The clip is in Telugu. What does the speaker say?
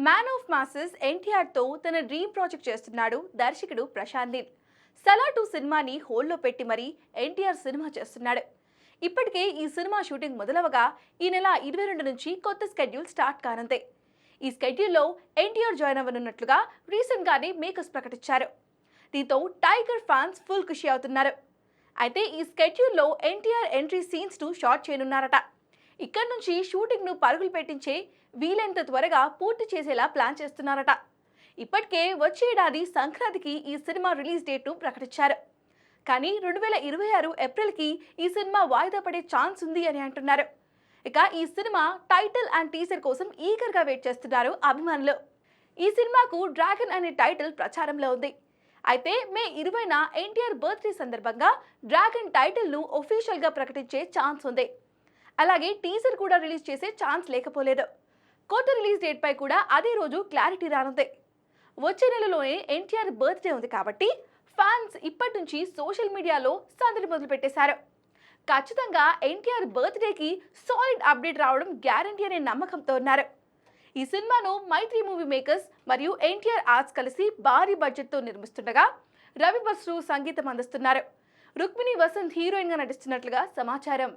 మ్యాన్ ఆఫ్ మాసెస్ ఎన్టీఆర్తో తన డ్రీమ్ ప్రాజెక్ట్ చేస్తున్నాడు దర్శకుడు ప్రశాంత్ నీల్. సలా 2 సినిమాని హోల్డ్లో పెట్టి మరీ ఎన్టీఆర్ సినిమా చేస్తున్నాడు. ఇప్పటికే ఈ సినిమా షూటింగ్ మొదలవగా ఈ నెల 22 నుంచి కొత్త స్కెడ్యూల్ స్టార్ట్ కానుంది. ఈ స్కెడ్యూల్లో ఎన్టీఆర్ జాయిన్ అవ్వనున్నట్లుగా రీసెంట్గానే మేకర్స్ ప్రకటించారు. దీంతో టైగర్ ఫ్యాన్స్ ఫుల్ ఖుషి అవుతున్నారు. అయితే ఈ స్కెడ్యూల్లో ఎన్టీఆర్ ఎంట్రీ సీన్స్ను షార్ట్ చేయనున్నారట. ఇక్కడి నుంచి షూటింగ్ను పరుగులు పెట్టించే వీలైనంత త్వరగా పూర్తి చేసేలా ప్లాన్ చేస్తున్నారట. ఇప్పటికే వచ్చే ఏడాది సంక్రాంతికి ఈ సినిమా రిలీజ్ డేట్ను ప్రకటించారు. కానీ 2026 ఏప్రిల్కి ఈ సినిమా వాయిదా పడే ఛాన్స్ ఉంది అని అంటున్నారు. ఇక ఈ సినిమా టైటిల్ అండ్ టీజర్ కోసం ఈగర్గా వెయిట్ చేస్తున్నారు అభిమానులు. ఈ సినిమాకు డ్రాగన్ అనే టైటిల్ ప్రచారంలో ఉంది. అయితే మే 20న ఎన్టీఆర్ బర్త్డే సందర్భంగా డ్రాగన్ టైటిల్ను ఒఫీషియల్గా ప్రకటించే ఛాన్స్ ఉంది. అలాగే టీజర్ కూడా రిలీజ్ చేసే ఛాన్స్ లేకపోలేదు. కొత్త రిలీజ్ డేట్ పై కూడా అదే రోజు క్లారిటీ రానుంది. వచ్చే నెలలోనే ఎన్టీఆర్ బర్త్డే ఉంది కాబట్టి ఫ్యాన్స్ ఇప్పటి నుంచి సోషల్ మీడియాలో సందడి మొదలు పెట్టేశారు. ఖచ్చితంగా ఎన్టీఆర్ బర్త్డేకి సాలిడ్ అప్డేట్ రావడం గ్యారంటీ అనే నమ్మకంతో ఉన్నారు. ఈ సినిమాను మైత్రి మూవీ మేకర్స్ మరియు ఎన్టీఆర్ ఆర్ట్స్ కలిసి భారీ బడ్జెట్తో నిర్మిస్తుండగా రవి బస్రు సంగీతం అందిస్తున్నారు. రుక్మిణి వసంత్ హీరోయిన్గా నటిస్తున్నట్లుగా సమాచారం.